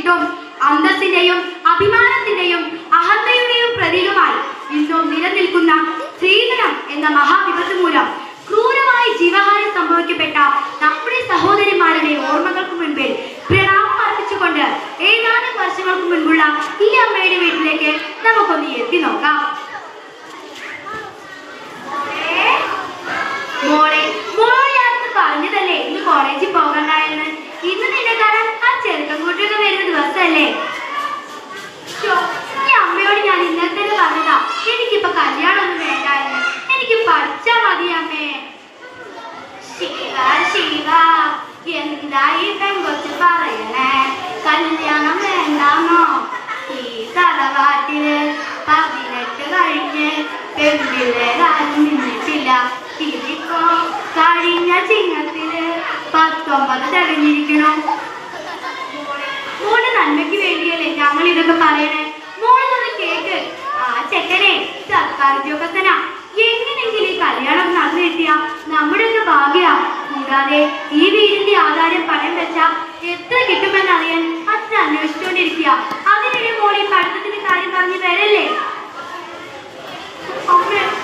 എന്നിട്ടും അന്തസ്സിന്റെയും അഭിമാനത്തിന്റെയും അഹന്തയുടെയും പ്രതീകമായി ഇന്നും നിലനിൽക്കുന്ന സ്ത്രീധനം എന്ന മഹാവിപത്ത് മൂലം ക്രൂരമായി ജീവഹാനി സംഭവിക്കപ്പെട്ട നമ്മുടെ സഹോദരിമാരുടെ ഓർമ്മകൾക്ക് മുൻപിൽ പ്രണാമം അർപ്പിച്ചുകൊണ്ട് ഏതാനും വർഷങ്ങൾക്ക് മുൻപുള്ള ഈ അമ്മയുടെ വീട്ടിലേക്ക് നമുക്കൊന്ന് എത്തി നോക്കാം. മോളെയാണെന്ന് പറഞ്ഞതല്ലേ ഇന്ന് കോളേജിൽ പോകണ്ടായെന്ന്. ഇന്ന് നിന്നെ കാണാൻ ആ ചെറുക്കം കൂട്ടൊക്കെ വരുന്ന ദിവസമല്ലേ? ഈ അമ്മയോട് ഞാൻ ഇന്നത്തെ പറഞ്ഞതാ, എനിക്കിപ്പോ കല്യാണമൊന്നും വേണ്ടായെന്ന്. എനിക്ക് പഠിച്ചാ മതി അമ്മേ. ശിവ ശിവ എന്തായി പെങ്കൊച്ച് പറയണേ, കല്യാണം വേണ്ടാമോ? ഈ തറവാട്ടില് 18 കഴിഞ്ഞ് പെൺപിള്ളേരാരും നിന്നിട്ടില്ല. ഇതിപ്പോ കഴിഞ്ഞ ചിങ്ങത്തില് 19 തെളിഞ്ഞിരിക്കണു. മോളെ നന്മയ്ക്ക് വേണ്ടിയല്ലേ ഞങ്ങൾ ഇതൊക്കെ പറയണേ. മോളൊന്ന് കേക്ക്. ആ ചെക്കനെ സർക്കാർ ഉദ്യോഗസ്ഥനാ. എങ്ങനെങ്കിലും ഈ കല്യാണം നടന്നു കിട്ടിയ നമ്മുടെ ഒക്കെ ഭാഗ്യ. കൂടാതെ ഈ വീടിന്റെ ആധാരം പണയം വെച്ചാ എത്ര കിട്ടുമെന്ന് അറിയാൻ അച്ഛൻ അന്വേഷിച്ചുകൊണ്ടിരിക്കുക. അതിനിടെ മോളി പഠിത്തത്തിന്റെ കാര്യം പറഞ്ഞു വരല്ലേ?